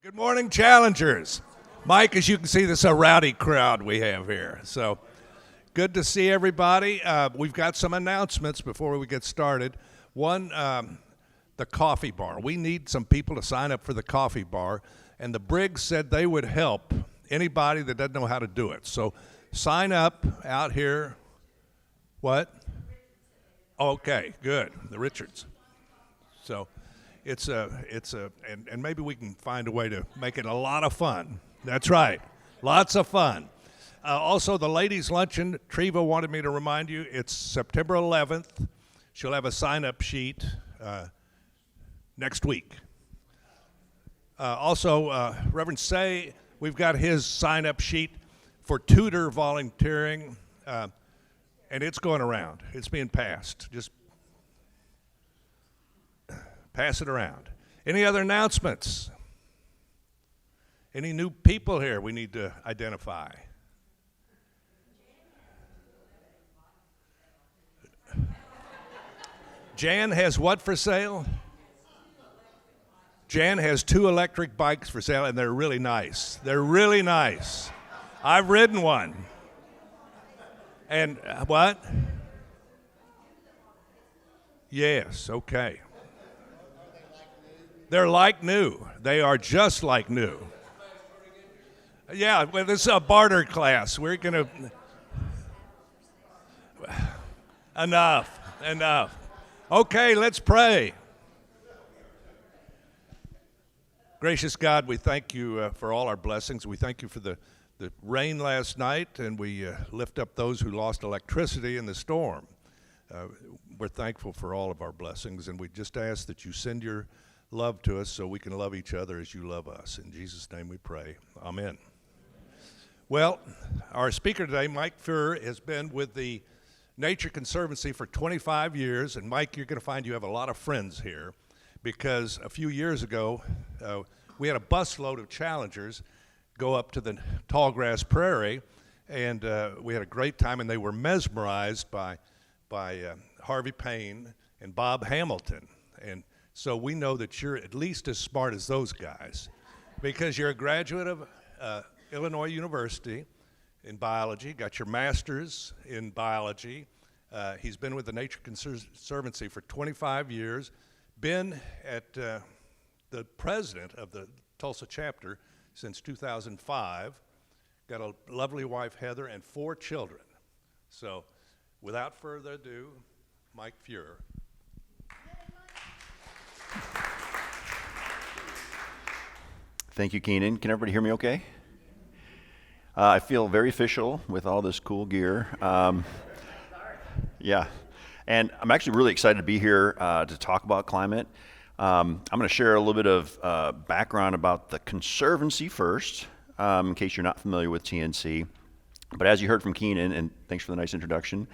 Good morning, challengers. Mike, as you can see, this is a rowdy crowd we have here. So good to see everybody. We've got some announcements before we get started. One, the coffee bar. We need some people to sign up for the coffee bar, and the Briggs said they would help anybody that doesn't know how to do it. So sign up out here. What? Okay, good. The Richards. So and maybe we can find a way to make it a lot of fun. That's right, lots of fun. Also, the ladies' luncheon, Treva wanted me to remind you, it's September 11th. She'll have a sign-up sheet next week. Also, Reverend Say, we've got his sign-up sheet for tutor volunteering, and it's going around. It's being passed. Just pass it around. Any other announcements? Any new people here we need to identify? Jan has what for sale? Jan has 2 electric bikes for sale, and they're really nice. They're really nice. I've ridden one. And what? Yes, okay. They're like new. They are just like new. Yeah, well, this is a barter class. We're going to... Enough. Okay, let's pray. Gracious God, we thank you for all our blessings. We thank you for the rain last night, and we lift up those who lost electricity in the storm. We're thankful for all of our blessings, and we just ask that you send your love to us so we can love each other as you love us. In Jesus' name we pray. Amen. Well, our speaker today, Mike Fuhr, has been with the Nature Conservancy for 25 years. And Mike, you're going to find you have a lot of friends here because a few years ago, we had a busload of challengers go up to the tallgrass prairie, and we had a great time, and they were mesmerized by Harvey Payne and Bob Hamilton. And so we know that you're at least as smart as those guys because you're a graduate of Illinois University in biology, got your master's in biology. He's been with the Nature Conservancy for 25 years, been at the president of the Tulsa chapter since 2005, got a lovely wife, Heather, and 4 children. So without further ado, Mike Fuhr. Thank you, Keenan. Can everybody hear me okay? I feel very official with all this cool gear. Yeah, and I'm actually really excited to be here to talk about climate. I'm going to share a little bit of background about the Conservancy first, in case you're not familiar with TNC. But as you heard from Keenan, and thanks for the nice introduction,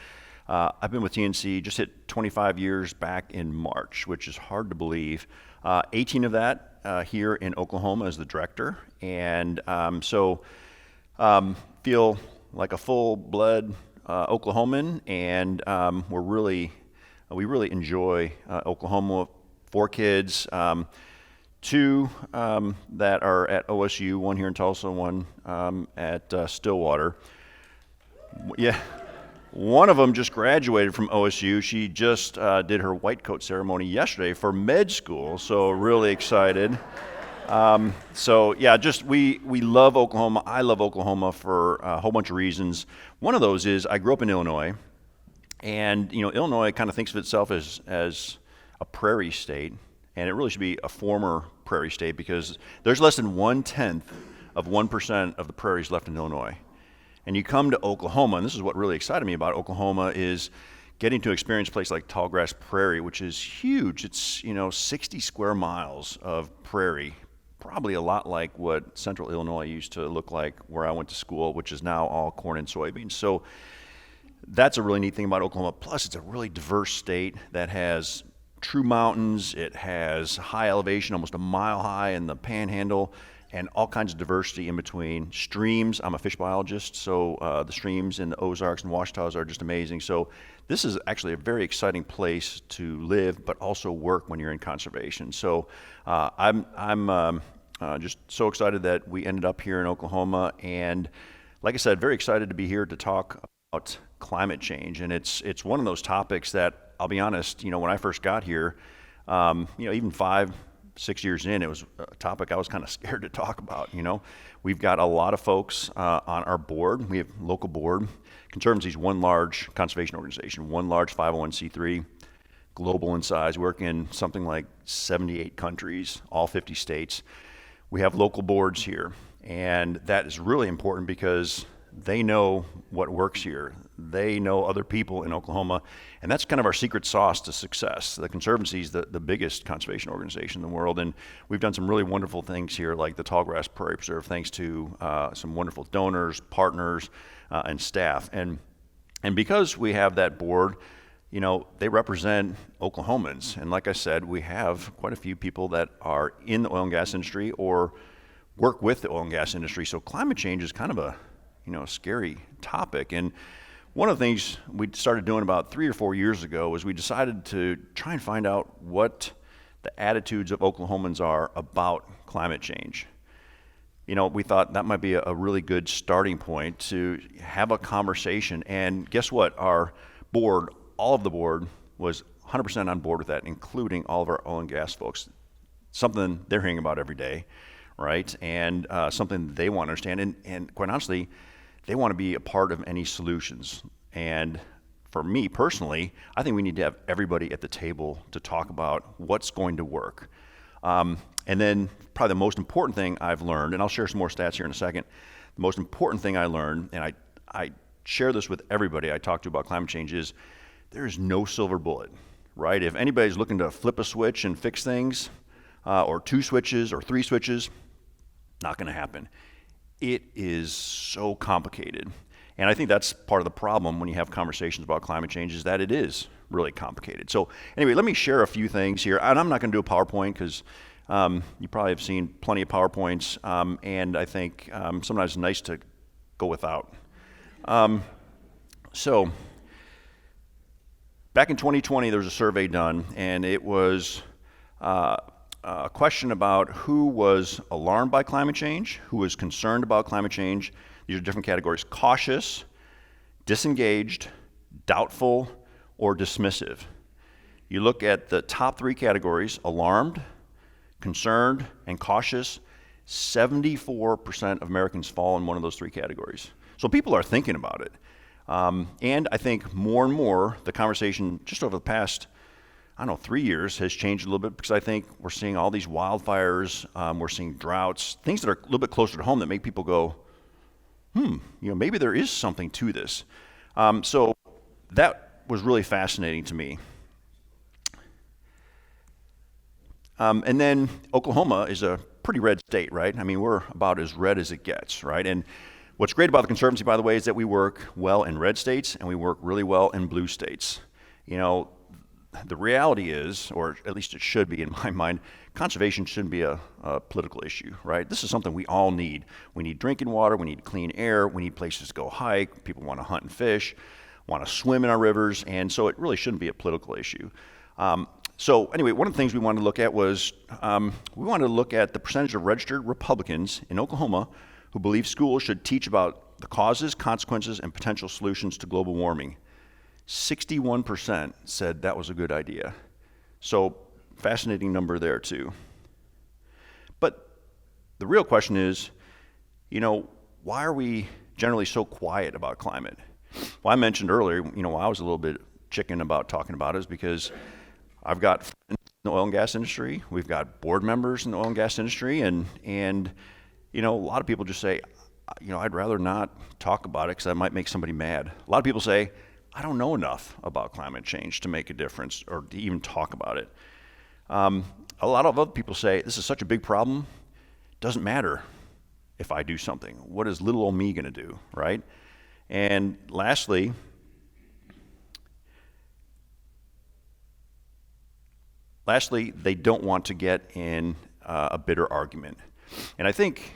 I've been with TNC, just hit 25 years back in March, which is hard to believe. 18 of that here in Oklahoma as the director, and feel like a full-blood Oklahoman, and we really enjoy Oklahoma. 4 kids, 2 that are at OSU, 1 here in Tulsa, 1 at Stillwater. Yeah. One of them just graduated from OSU. She just did her white coat ceremony yesterday for med school, so really excited. We love Oklahoma. I love Oklahoma for a whole bunch of reasons. One of those is I grew up in Illinois, and Illinois kind of thinks of itself as a prairie state, and it really should be a former prairie state because there's less than 1/10 of 1% of the prairies left in Illinois. And you come to Oklahoma, and this is what really excited me about Oklahoma, is getting to experience a place like Tallgrass Prairie, which is huge. It's 60 square miles of prairie, probably a lot like what central Illinois used to look like where I went to school, which is now all corn and soybeans. So that's a really neat thing about Oklahoma. Plus, it's a really diverse state that has true mountains. It has high elevation, almost a mile high in the Panhandle, and all kinds of diversity in between. Streams, I'm a fish biologist, so the streams in the Ozarks and Ouachitas are just amazing. So this is actually a very exciting place to live, but also work when you're in conservation. So I'm Just so excited that we ended up here in Oklahoma, and like I said, very excited to be here to talk about climate change. And it's one of those topics that, I'll be honest, when I first got here, even 5-6 years in, it was a topic I was kind of scared to talk about. We've got a lot of folks on our board. We have a local board. Conservancy is one large conservation organization, one large 501c3, global in size. We work in something like 78 countries, all 50 states. We have local boards here, and that is really important because they know what works here. They know other people in Oklahoma, and that's kind of our secret sauce to success. The Conservancy is the biggest conservation organization in the world, and we've done some really wonderful things here, like the Tallgrass Prairie Preserve, thanks to some wonderful donors, partners, and staff. And because we have that board, they represent Oklahomans. And like I said, we have quite a few people that are in the oil and gas industry or work with the oil and gas industry. So climate change is kind of a scary topic. And one of the things we started doing about 3 or 4 years ago was we decided to try and find out what the attitudes of Oklahomans are about climate change. We thought that might be a really good starting point to have a conversation. And guess what? Our board, all of the board, was 100% on board with that, including all of our oil and gas folks. Something they're hearing about every day, right? And something they want to understand. And quite honestly, they want to be a part of any solutions. And for me personally, I think we need to have everybody at the table to talk about what's going to work. And then probably the most important thing I've learned, and I'll share some more stats here in a second, the most important thing I learned, and I share this with everybody I talk to about climate change, is there is no silver bullet, right? If anybody's looking to flip a switch and fix things, or 2 switches or 3 switches, not going to happen. It is so complicated. And I think that's part of the problem when you have conversations about climate change, is that it is really complicated. So anyway, let me share a few things here. And I'm not going to do a PowerPoint because you probably have seen plenty of PowerPoints, and I think sometimes it's nice to go without. So back in 2020, there was a survey done, and it was a question about who was alarmed by climate change, who was concerned about climate change. These are different categories: cautious, disengaged, doubtful, or dismissive. You look at the top 3 categories: alarmed, concerned, and cautious. 74% of Americans fall in one of those 3 categories. So people are thinking about it. And I think more and more the conversation just over the past 3 years has changed a little bit, because I think we're seeing all these wildfires, we're seeing droughts, things that are a little bit closer to home that make people go, maybe there is something to this. So that was really fascinating to me. And then Oklahoma is a pretty red state, right? I mean, we're about as red as it gets, right? And what's great about the Conservancy, by the way, is that we work well in red states and we work really well in blue states. The reality is, or at least it should be in my mind, conservation shouldn't be a political issue, right? This is something we all need. We need drinking water, we need clean air, we need places to go hike, people want to hunt and fish, want to swim in our rivers, and so it really shouldn't be a political issue. So anyway, one of the things we wanted to look at was, we wanted to look at the percentage of registered Republicans in Oklahoma who believe schools should teach about the causes, consequences, and potential solutions to global warming. 61% said that was a good idea. So fascinating number there too. But the real question is, why are we generally so quiet about climate? Well, I mentioned earlier, I was a little bit chicken about talking about it, is because I've got friends in the oil and gas industry. We've got board members in the oil and gas industry, and a lot of people just say, I'd rather not talk about it because I might make somebody mad. A lot of people say, I don't know enough about climate change to make a difference or to even talk about it. A lot of other people say, this is such a big problem, doesn't matter if I do something. What is little old me going to do, right? And lastly, they don't want to get in a bitter argument. And I think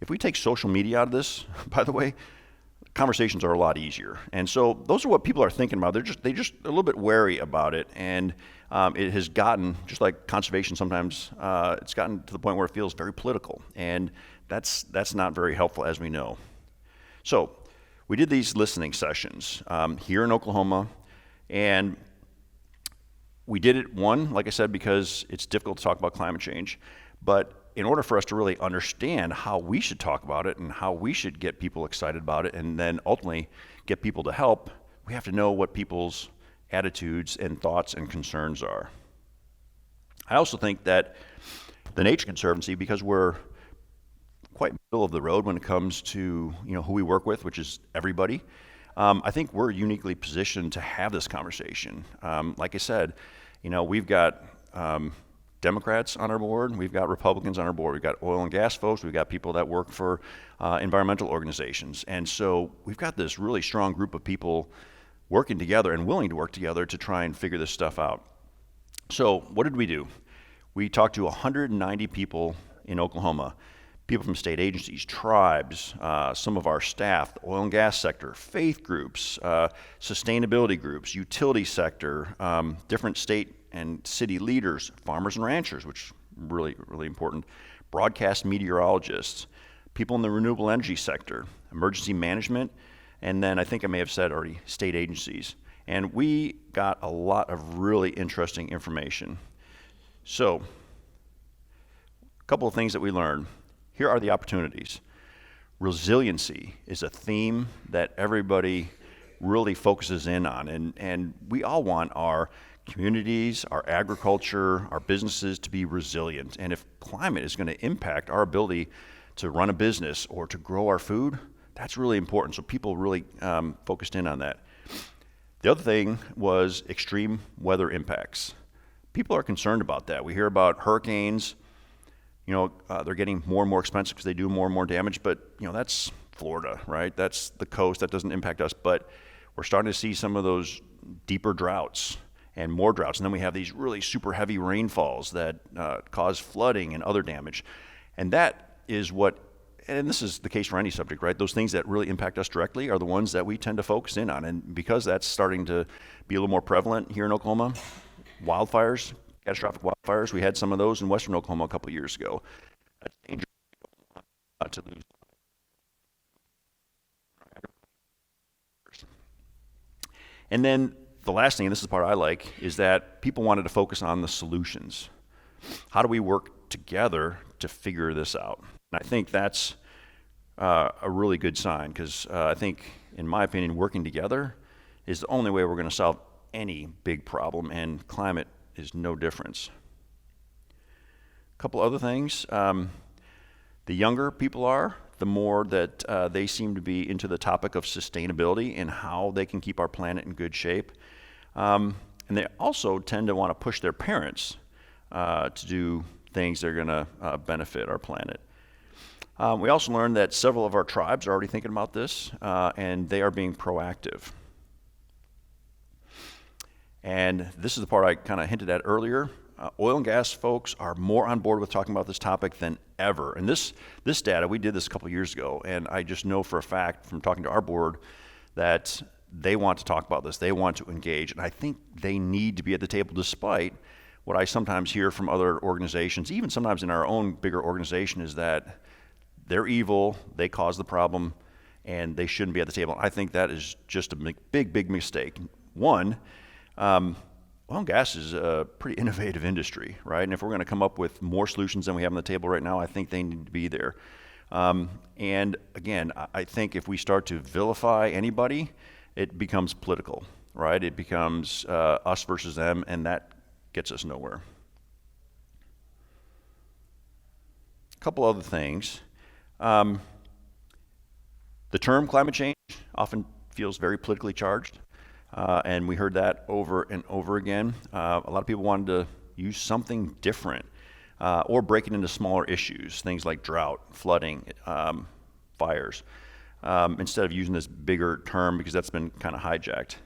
if we take social media out of this, by the way, conversations are a lot easier. And so those are what people are thinking about. They just a little bit wary about it, and it has gotten, just like conservation sometimes, it's gotten to the point where it feels very political, and that's not very helpful, as we know. So we did these listening sessions here in Oklahoma, and we did it, one, like I said, because it's difficult to talk about climate change, but in order for us to really understand how we should talk about it and how we should get people excited about it and then ultimately get people to help, we have to know what people's attitudes and thoughts and concerns are. I also think that the Nature Conservancy, because we're quite middle of the road when it comes to who we work with, which is everybody, I think we're uniquely positioned to have this conversation. Like I said, we've got Democrats on our board, we've got Republicans on our board, we've got oil and gas folks, we've got people that work for environmental organizations. And so we've got this really strong group of people working together and willing to work together to try and figure this stuff out. So what did we do? We talked to 190 people in Oklahoma, people from state agencies, tribes, some of our staff, the oil and gas sector, faith groups, sustainability groups, utility sector, different state and city leaders, farmers and ranchers, which really, really important, broadcast meteorologists, people in the renewable energy sector, emergency management, and then I think I may have said already, state agencies. And we got a lot of really interesting information. So, a couple of things that we learned. Here are the opportunities. Resiliency is a theme that everybody really focuses in on, and we all want our communities, our agriculture, our businesses to be resilient. And if climate is going to impact our ability to run a business or to grow our food, that's really important. So people really focused in on that. The other thing was extreme weather impacts. People are concerned about that. We hear about hurricanes. They're getting more and more expensive because they do more and more damage, but that's Florida, right? That's the coast. That doesn't impact us, but we're starting to see some of those deeper droughts and more droughts. And then we have these really super heavy rainfalls that cause flooding and other damage. And that is and this is the case for any subject, right? Those things that really impact us directly are the ones that we tend to focus in on. And because that's starting to be a little more prevalent here in Oklahoma, wildfires, catastrophic wildfires, we had some of those in western Oklahoma a couple years ago. That's dangerous to lose. And then the last thing, and this is the part I like, is that people wanted to focus on the solutions. How do we work together to figure this out? And I think that's a really good sign, because I think, in my opinion, working together is the only way we're going to solve any big problem, and climate is no difference. A couple other things. The younger people are, the more that they seem to be into the topic of sustainability and how they can keep our planet in good shape. And they also tend to want to push their parents to do things that are going to benefit our planet. We also learned that several of our tribes are already thinking about this, and they are being proactive. And this is the part I kind of hinted at earlier. Oil and gas folks are more on board with talking about this topic than ever. And this data, we did this a couple years ago, and I just know for a fact from talking to our board that they want to talk about this. They want to engage, and I think they need to be at the table, despite what I sometimes hear from other organizations, even sometimes in our own bigger organization, is that they're evil, they caused the problem, and they shouldn't be at the table. I think that is just a big, big mistake. One, oil and gas is a pretty innovative industry, right? And if we're going to come up with more solutions than we have on the table right now, I think they need to be there. And again, I think if we start to vilify anybody, it becomes political, right? It becomes us versus them, and that gets us nowhere. A couple other things. The term climate change often feels very politically charged. And we heard that over and over again. A lot of people wanted to use something different or break it into smaller issues, things like drought, flooding, fires, instead of using this bigger term, because that's been kind of hijacked.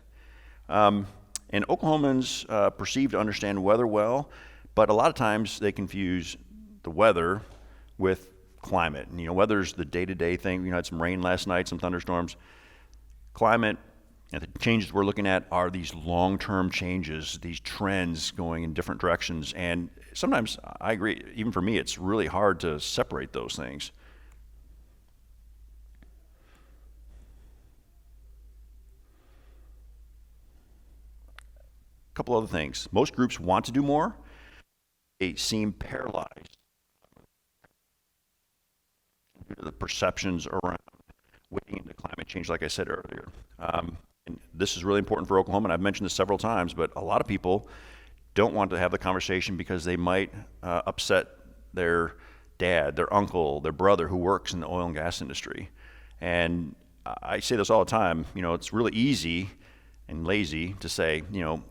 And Oklahomans perceive to understand weather well, but a lot of times they confuse the weather with climate. And, weather's the day-to-day thing. We had some rain last night, some thunderstorms. Climate and the changes we're looking at are these long-term changes, these trends going in different directions. And sometimes, I agree, even for me, it's really hard to separate those things. A couple other things. Most groups want to do more. They seem paralyzed due to the perceptions around wading into climate change, like I said earlier. And this is really important for Oklahoma, and I've mentioned this several times, but a lot of people don't want to have the conversation because they might upset their dad, their uncle, their brother who works in the oil and gas industry. And I say this all the time, it's really easy and lazy to say,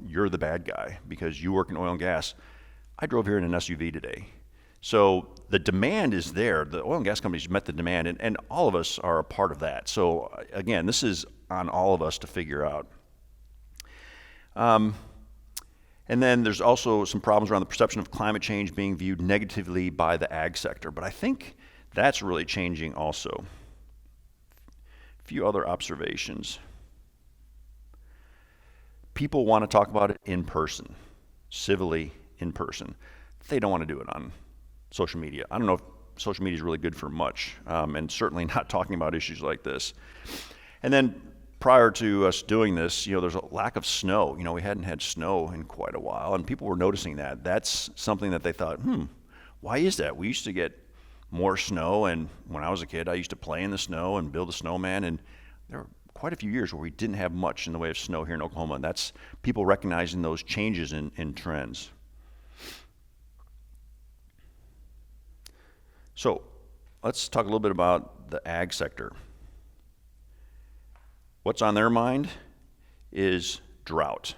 you're the bad guy because you work in oil and gas. I drove here in an SUV today. So the demand is there. The oil and gas companies met the demand, and all of us are a part of that. So again, this is on all of us to figure out. And then there's also some problems around the perception of climate change being viewed negatively by the ag sector. But I think that's really changing also. A few other observations. People want to talk about it in person, civilly in person. They don't want to do it on social media. I don't know if social media is really good for much, and certainly not talking about issues like this. And then prior to us doing this, there's a lack of snow. We hadn't had snow in quite a while, and people were noticing that. That's something that they thought, why is that? We used to get more snow, and when I was a kid, I used to play in the snow and build a snowman, and there were quite a few years where we didn't have much in the way of snow here in Oklahoma, and that's people recognizing those changes in trends. So let's talk a little bit about the ag sector. What's on their mind is drought,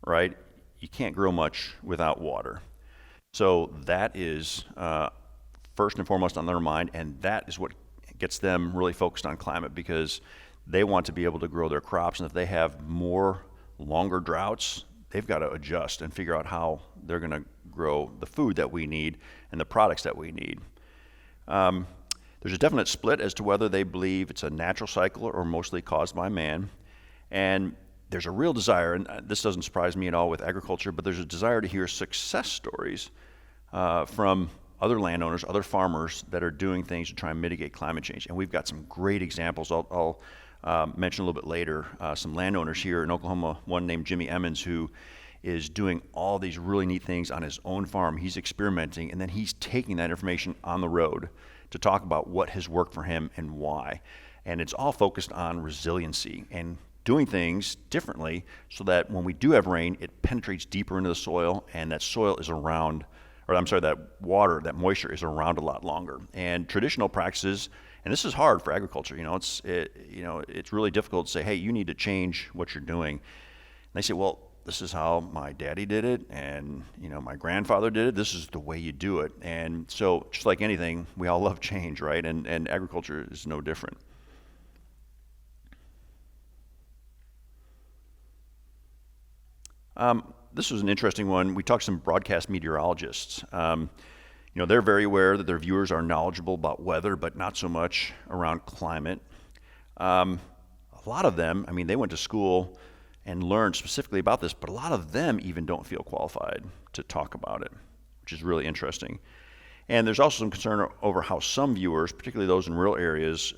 right? You can't grow much without water. So that is first and foremost on their mind, and that is what gets them really focused on climate because they want to be able to grow their crops, and if they have more longer droughts, they've got to adjust and figure out how they're going to grow the food that we need and the products that we need. There's a definite split as to whether they believe it's a natural cycle or mostly caused by man. And there's a real desire, and this doesn't surprise me at all with agriculture, but there's a desire to hear success stories from other landowners, other farmers that are doing things to try and mitigate climate change. And we've got some great examples. I'll mention a little bit later some landowners here in Oklahoma, one named Jimmy Emmons, who is doing all these really neat things on his own farm. He's experimenting, and then he's taking that information on the road to talk about what has worked for him and why. And it's all focused on resiliency and doing things differently so that when we do have rain, it penetrates deeper into the soil, and that soil is around, or I'm sorry, that water, that moisture is around a lot longer. And traditional practices, and this is hard for agriculture, it's really difficult to say, hey, you need to change what you're doing. And they say, well, this is how my daddy did it, and my grandfather did it. This is the way you do it. And so, just like anything, we all love change, right? And agriculture is no different. This was an interesting one. We talked to some broadcast meteorologists. They're very aware that their viewers are knowledgeable about weather, but not so much around climate. A lot of them, they went to school and learned specifically about this, but a lot of them even don't feel qualified to talk about it, which is really interesting. And there's also some concern over how some viewers, particularly those in rural areas,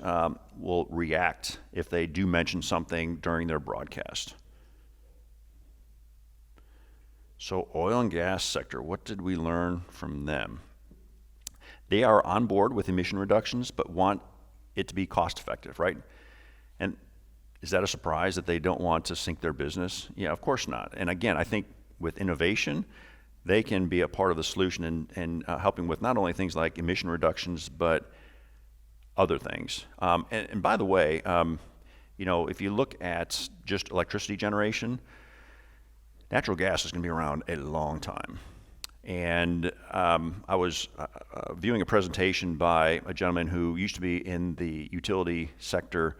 will react if they do mention something during their broadcast. So oil and gas sector, what did we learn from them? They are on board with emission reductions, but want it to be cost effective, right? And is that a surprise that they don't want to sink their business? Yeah, of course not. And again, I think with innovation, they can be a part of the solution in helping with not only things like emission reductions, but other things. And by the way, if you look at just electricity generation, natural gas is going to be around a long time. And I was viewing a presentation by a gentleman who used to be in the utility sector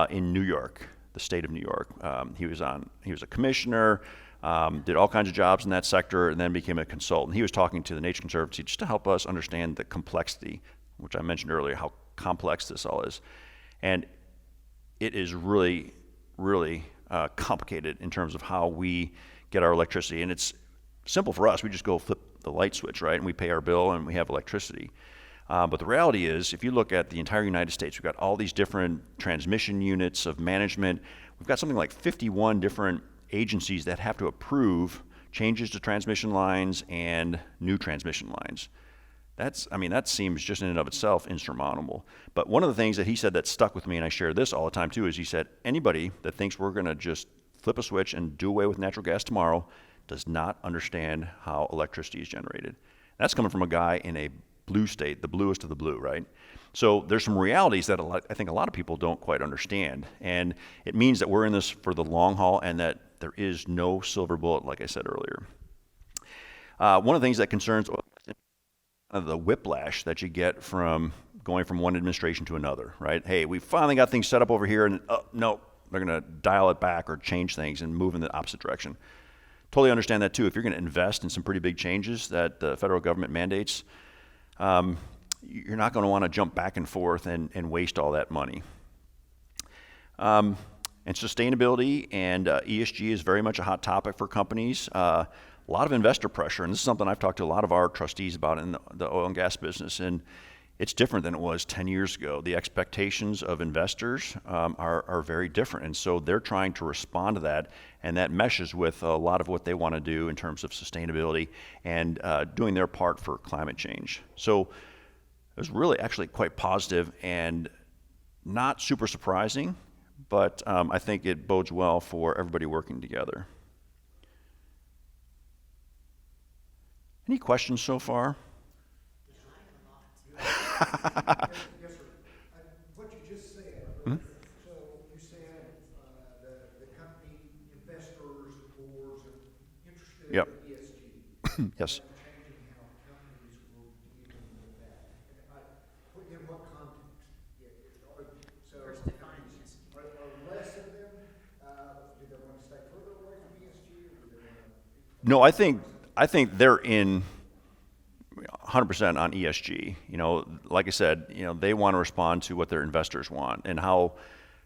in New York, the state of New York. He was a commissioner, did all kinds of jobs in that sector, and then became a consultant. He was talking to the Nature Conservancy just to help us understand the complexity, which I mentioned earlier, how complex this all is. And it is really really complicated in terms of how we get our electricity. And it's simple for us. We just go flip the light switch, right? And we pay our bill and we have electricity. But the reality is, if you look at the entire United States, we've got all these different transmission units of management. We've got something like 51 different agencies that have to approve changes to transmission lines and new transmission lines. That seems just in and of itself insurmountable. But one of the things that he said that stuck with me, and I share this all the time too, is he said, anybody that thinks we're going to just flip a switch and do away with natural gas tomorrow does not understand how electricity is generated. That's coming from a guy in a blue state, the bluest of the blue, right? So there's some realities that I think a lot of people don't quite understand. And it means that we're in this for the long haul and that there is no silver bullet, like I said earlier. One of the things that concerns the whiplash that you get from going from one administration to another, right? Hey, we finally got things set up over here, and no, they're going to dial it back or change things and move in the opposite direction. Totally understand that too. If you're going to invest in some pretty big changes that the federal government mandates, you're not going to want to jump back and forth and waste all that money. And sustainability and ESG is very much a hot topic for companies. A lot of investor pressure, and this is something I've talked to a lot of our trustees about in the oil and gas business, and it's different than it was 10 years ago. The expectations of investors are very different, and so they're trying to respond to that, and that meshes with a lot of what they want to do in terms of sustainability and doing their part for climate change. So it was really actually quite positive and not super surprising, but I think it bodes well for everybody working together. Any questions so far? Yes, sir. What you just said, so you said the company investors, boards are interested Yep. in ESG. Yes. Changing how companies will deal with that. And in what context? First define ESG. Are less of them, do they want to stay further away from ESG, or do they want to? No, I think they're in 100% on ESG. Like I said, they want to respond to what their investors want, and how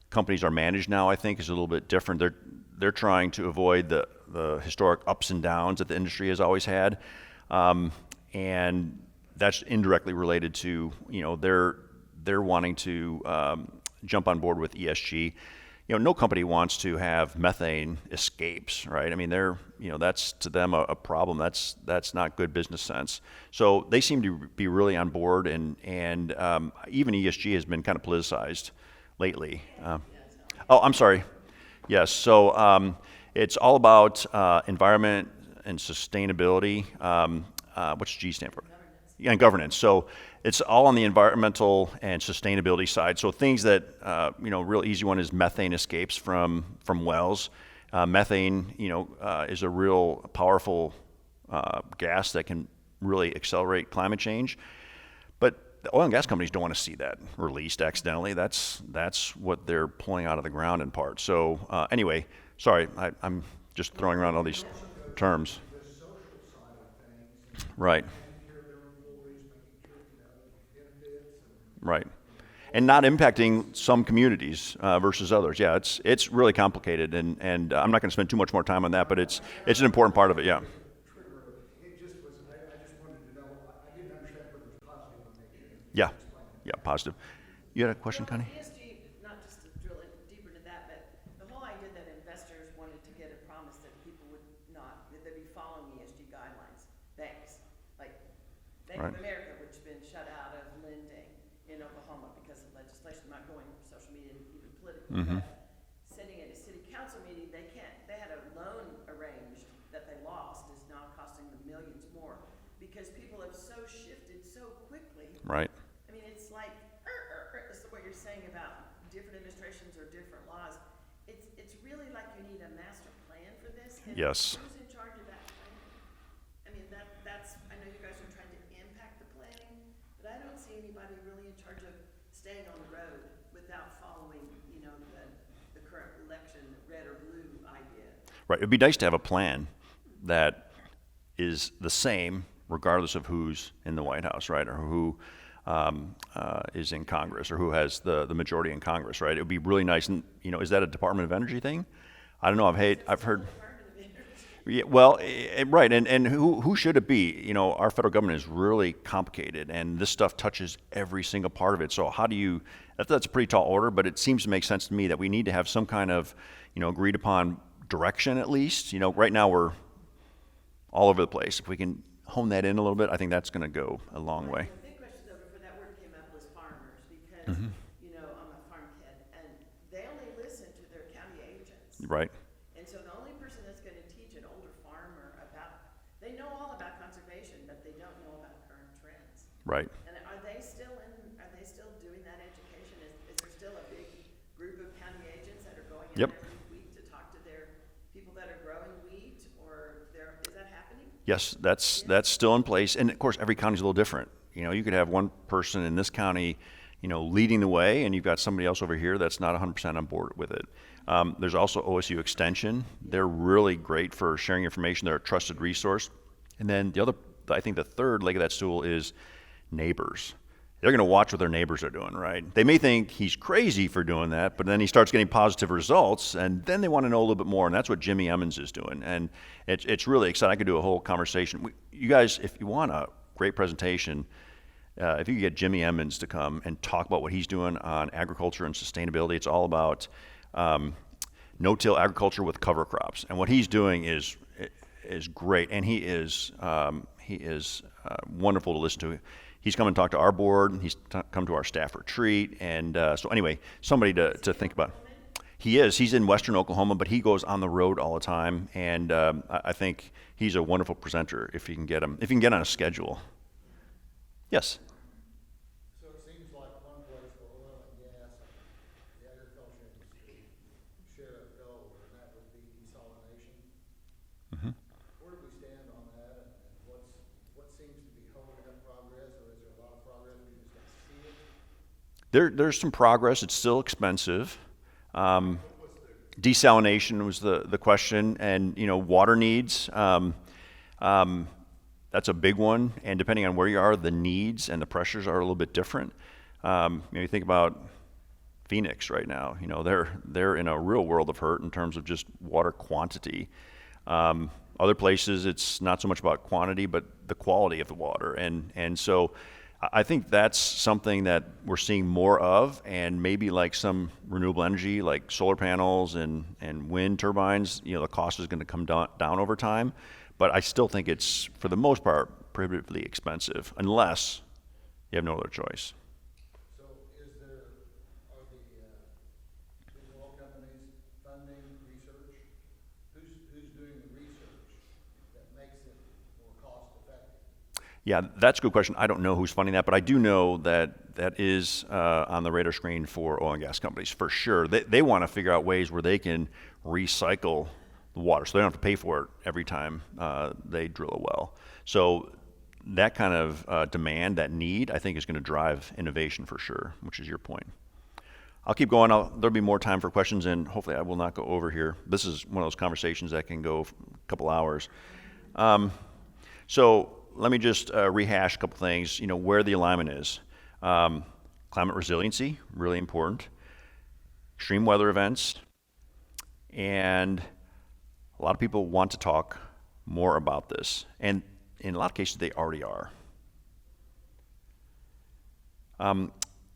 companies are managed now, I think, is a little bit different. They're trying to avoid the historic ups and downs that the industry has always had, and that's indirectly related to they're wanting to jump on board with ESG. No company wants to have methane escapes, right? I mean, that's to them a problem. That's not good business sense. So they seem to be really on board, and even ESG has been kind of politicized lately. I'm sorry. Yes. So it's all about environment and sustainability. What's G stand for? Yeah, and governance. So it's all on the environmental and sustainability side. So things that, real easy one is methane escapes from wells. Methane, is a real powerful gas that can really accelerate climate change. But the oil and gas companies don't want to see that released accidentally. That's what they're pulling out of the ground in part. So anyway, sorry, I'm just throwing around all these terms. The social side of things. Right. Taking care of their employees, making sure, benefits and. Right. And not impacting some communities versus others. Yeah, it's really complicated, and I'm not going to spend too much more time on that, but it's an important part of it. Yeah. It just was, I just wanted to know, I didn't understand whether it was positive or negative. Yeah. Yeah. Positive. You had a question, Connie? ESG, not just to drill it deeper into that, but the whole idea that investors wanted to get a promise that people would not, that they'd be following ESG guidelines. Banks, like Bank Right. of America, which has been shut out of lending in Oklahoma because of legislation not going social media and even politically. Mhm. Sitting at a city council meeting, they had a loan arranged that they lost, is now costing them millions more because people have so shifted so quickly. Right. I mean, it's like, this is what you're saying about different administrations or different laws. It's really like you need a master plan for this. And Yes. who's in charge of that planning? I mean, that's, I know you guys are trying to impact the planning, but I don't see anybody really in charge of staying on the road without following, the current election, red or blue idea. Right. It'd be nice to have a plan that is the same regardless of who's in the White House, right, or who is in Congress, or who has the majority in Congress, right? It would be really nice. And is that a Department of Energy thing? I don't know. I've heard. Yeah, well, right, and who should it be? Our federal government is really complicated, and this stuff touches every single part of it. So how do you? That's a pretty tall order, but it seems to make sense to me that we need to have some kind of, agreed upon direction at least. Right now we're all over the place. If we can hone that in a little bit, I think that's going to go a long way. The big question though before that word came up was farmers, because I'm a farm kid, and they only listen to their county agents. Right. And so the only person that's going to teach an older farmer they know all about conservation, but they don't know about current trends. Right. And are they still doing that education? Is there still a big group of county agents that are going in Yep. every week to talk to their people that are growing wheat, or is that happening? Yes, that's still in place, and of course every county is a little different. You could have one person in this county, leading the way, and you've got somebody else over here that's not 100% on board with it. There's also OSU Extension. They're really great for sharing information. They're a trusted resource. And then I think the third leg of that stool is neighbors. They're going to watch what their neighbors are doing, right? They may think he's crazy for doing that, but then he starts getting positive results, and then they want to know a little bit more, and that's what Jimmy Emmons is doing. And it's really exciting. I could do a whole conversation. You guys, if you want a great presentation, if you could get Jimmy Emmons to come and talk about what he's doing on agriculture and sustainability, it's all about no-till agriculture with cover crops, and what he's doing is great, and he is wonderful to listen to. He's come and talked to our board. He's come to our staff retreat, and so anyway, somebody to think about. He is. He's in Western Oklahoma, but he goes on the road all the time, and I think he's a wonderful presenter if you can get him. If you can get on a schedule. Yes. So it seems like one place where oil and gas and the agriculture industry share a goal, and that would be desalination. Mm-hmm. Where do we stand on that, and what seems to be holding up progress, or is there a lot of progress we just don't see it? There's some progress. It's still expensive. Desalination was the question, and water needs. That's a big one, and depending on where you are, the needs and the pressures are a little bit different. You think about Phoenix right now. They're in a real world of hurt in terms of just water quantity. Other places, it's not so much about quantity, but the quality of the water, and so I think that's something that we're seeing more of, and maybe like some renewable energy, like solar panels and wind turbines, the cost is going to come down over time. But I still think it's, for the most part, prohibitively expensive, unless you have no other choice. So are the oil companies funding research? Who's doing the research that makes it more cost effective? Yeah, that's a good question. I don't know who's funding that, but I do know that is on the radar screen for oil and gas companies, for sure. They want to figure out ways where they can recycle the water, so they don't have to pay for it every time they drill a well. So that kind of demand, that need, I think is going to drive innovation for sure, which is your point. I'll keep going. There'll be more time for questions, and hopefully I will not go over here. This is one of those conversations that can go a couple hours. So let me just rehash a couple things, where the alignment is. Climate resiliency, really important. Extreme weather events, and a lot of people want to talk more about this, and in a lot of cases they already are.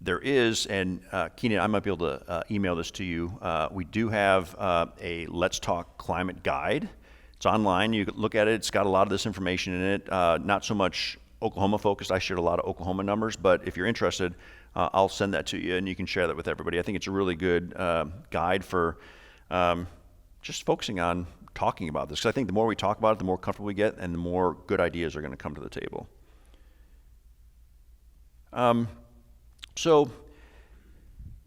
There is, and Keenan, I might be able to email this to you. We do have a Let's Talk Climate Guide. It's online. You can look at it. It's got a lot of this information in it. Not so much Oklahoma focused. I shared a lot of Oklahoma numbers, but if you're interested, I'll send that to you, and you can share that with everybody. I think it's a really good guide for just focusing on talking about this, because I think the more we talk about it, the more comfortable we get, and the more good ideas are going to come to the table. So,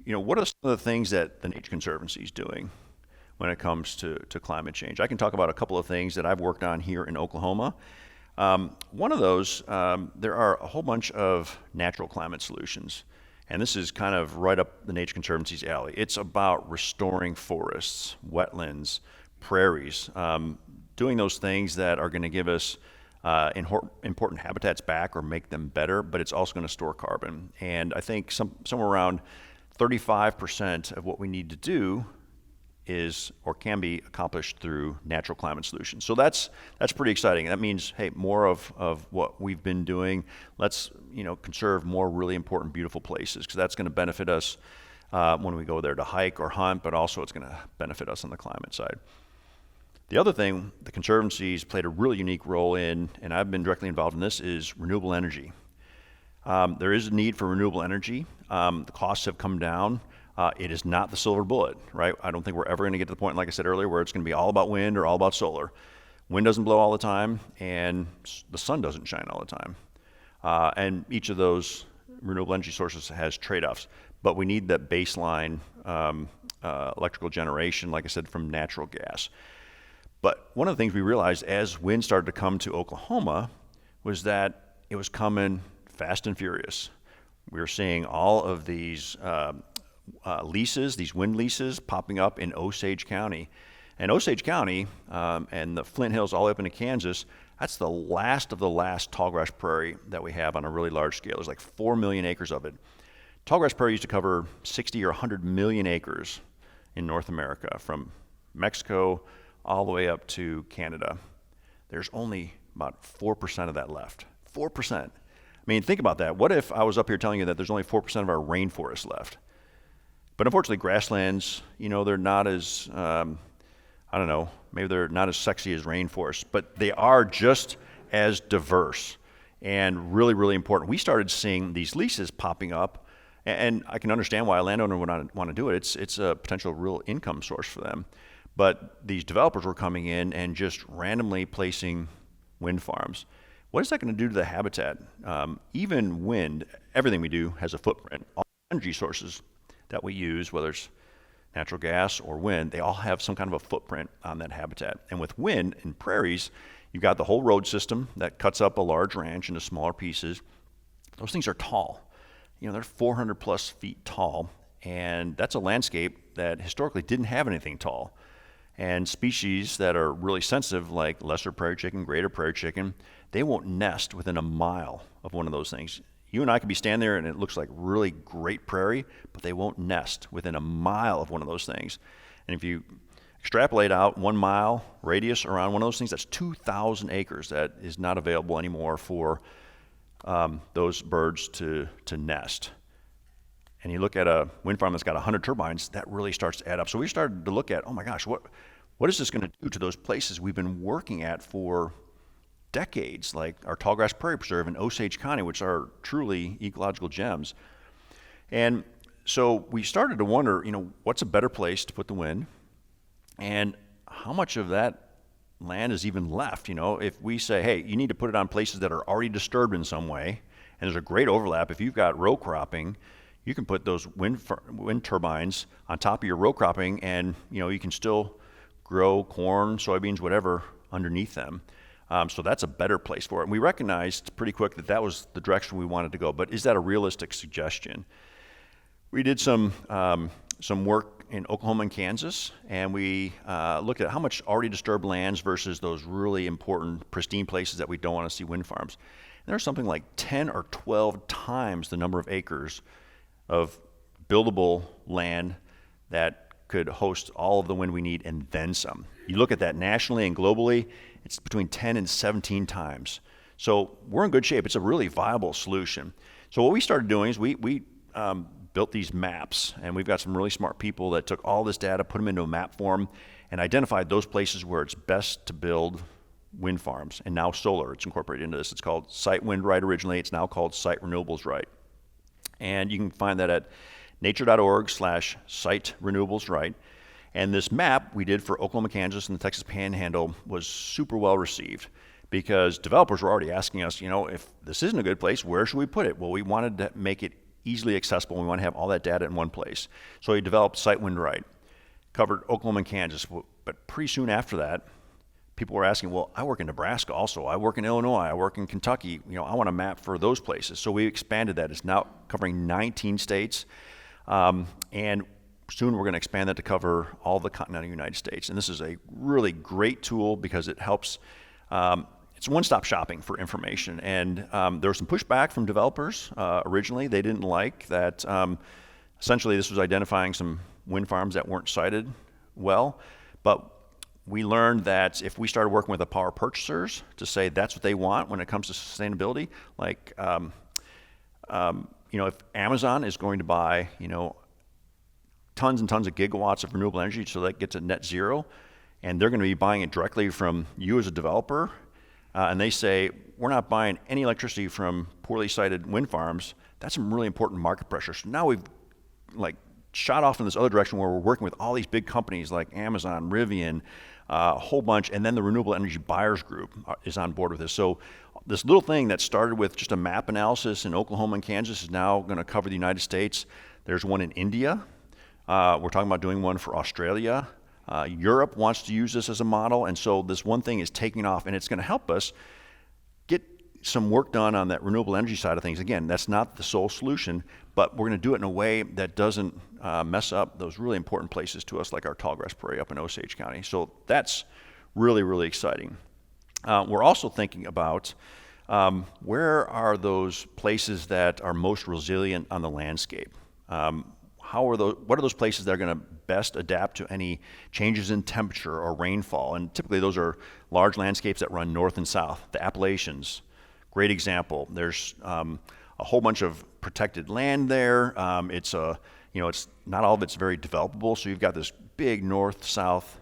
what are some of the things that the Nature Conservancy is doing when it comes to climate change? I can talk about a couple of things that I've worked on here in Oklahoma. One of those, there are a whole bunch of natural climate solutions, and this is kind of right up the Nature Conservancy's alley. It's about restoring forests, wetlands, prairies, doing those things that are going to give us important habitats back or make them better, but it's also going to store carbon. And I think somewhere around 35% of what we need to do is or can be accomplished through natural climate solutions. So that's pretty exciting. That means, hey, more of what we've been doing. Let's conserve more really important, beautiful places, because that's going to benefit us when we go there to hike or hunt, but also it's going to benefit us on the climate side. The other thing the Conservancy's played a really unique role in, and I've been directly involved in this, is renewable energy. There is a need for renewable energy. The costs have come down. It is not the silver bullet, right? I don't think we're ever going to get to the point, like I said earlier, where it's going to be all about wind or all about solar. Wind doesn't blow all the time, and the sun doesn't shine all the time. And each of those renewable energy sources has trade-offs. But we need that baseline electrical generation, like I said, from natural gas. But one of the things we realized as wind started to come to Oklahoma was that it was coming fast and furious. We were seeing all of these leases, these wind leases popping up in Osage County. And Osage County and the Flint Hills all the way up into Kansas, that's the last of the last tallgrass prairie that we have on a really large scale. There's like 4 million acres of it. Tallgrass prairie used to cover 60 or 100 million acres in North America, from Mexico all the way up to Canada. There's only about 4% of that left. 4%. I mean, think about that. What if I was up here telling you that there's only 4% of our rainforest left? But unfortunately, grasslands, they're not as, maybe they're not as sexy as rainforests, but they are just as diverse and really, really important. We started seeing these leases popping up, and I can understand why a landowner would not want to do it. It's a potential real income source for them. But these developers were coming in and just randomly placing wind farms. What is that going to do to the habitat? Even wind, everything we do has a footprint. All energy sources that we use, whether it's natural gas or wind, they all have some kind of a footprint on that habitat. And with wind in prairies, you've got the whole road system that cuts up a large ranch into smaller pieces. Those things are tall. They're 400 plus feet tall, and that's a landscape that historically didn't have anything tall. And species that are really sensitive, like lesser prairie chicken, greater prairie chicken, they won't nest within a mile of one of those things. You and I could be standing there and it looks like really great prairie, but they won't nest within a mile of one of those things. And if you extrapolate out 1 mile radius around one of those things, that's 2,000 acres that is not available anymore for those birds to nest. And you look at a wind farm that's got 100 turbines, that really starts to add up. So we started to look at, oh my gosh, what is this going to do to those places we've been working at for decades, like our Tallgrass Prairie Preserve in Osage County, which are truly ecological gems. And so we started to wonder, what's a better place to put the wind, and how much of that land is even left? If we say, hey, you need to put it on places that are already disturbed in some way, and there's a great overlap. If you've got row cropping, you can put those wind turbines on top of your row cropping, and you can still grow corn, soybeans, whatever underneath them. So that's a better place for it. And we recognized pretty quick that was the direction we wanted to go. But is that a realistic suggestion? We did some work in Oklahoma and Kansas, and we looked at how much already disturbed lands versus those really important, pristine places that we don't want to see wind farms. And there's something like 10 or 12 times the number of acres of buildable land that could host all of the wind we need and then some. You look at that nationally and globally, it's between 10 and 17 times. So we're in good shape. It's a really viable solution. So what we started doing is we built these maps, and we've got some really smart people that took all this data, put them into a map form, and identified those places where it's best to build wind farms. And now solar, it's incorporated into this. It's called Site Wind Right originally. It's now called Site Renewables Right. And you can find that at nature.org/Site Renewables Right. And this map we did for Oklahoma, Kansas, and the Texas Panhandle was super well received, because developers were already asking us, if this isn't a good place, where should we put it? Well, we wanted to make it easily accessible. We want to have all that data in one place. So we developed Site Wind Right, covered Oklahoma and Kansas. But pretty soon after that, people were asking, well, I work in Nebraska also. I work in Illinois. I work in Kentucky. I want a map for those places. So we expanded that. It's now covering 19 states. And soon we're going to expand that to cover all the continental United States. And this is a really great tool because it helps. It's it's one-stop shopping for information. And there was some pushback from developers originally. They didn't like that. Essentially, this was identifying some wind farms that weren't sited well. But we learned that if we started working with the power purchasers to say that's what they want when it comes to sustainability, like, if Amazon is going to buy, tons and tons of gigawatts of renewable energy so that gets to net zero, and they're going to be buying it directly from you as a developer, and they say, we're not buying any electricity from poorly sited wind farms, that's some really important market pressure. So now we've shot off in this other direction where we're working with all these big companies like Amazon, Rivian, a whole bunch, and then the Renewable Energy Buyers Group is on board with this. So this little thing that started with just a map analysis in Oklahoma and Kansas is now going to cover the United States. There's one in India. We're talking about doing one for Australia. Europe wants to use this as a model, and so this one thing is taking off, and it's going to help us get some work done on that renewable energy side of things. Again, that's not the sole solution, but we're going to do it in a way that doesn't mess up those really important places to us, like our tallgrass prairie up in Osage County. So that's really, really exciting. We're also thinking about where are those places that are most resilient on the landscape? What are those places that are going to best adapt to any changes in temperature or rainfall? And typically those are large landscapes that run north and south. The Appalachians, great example. There's a whole bunch of protected land there. It's not all of it's very developable, so you've got this big north-south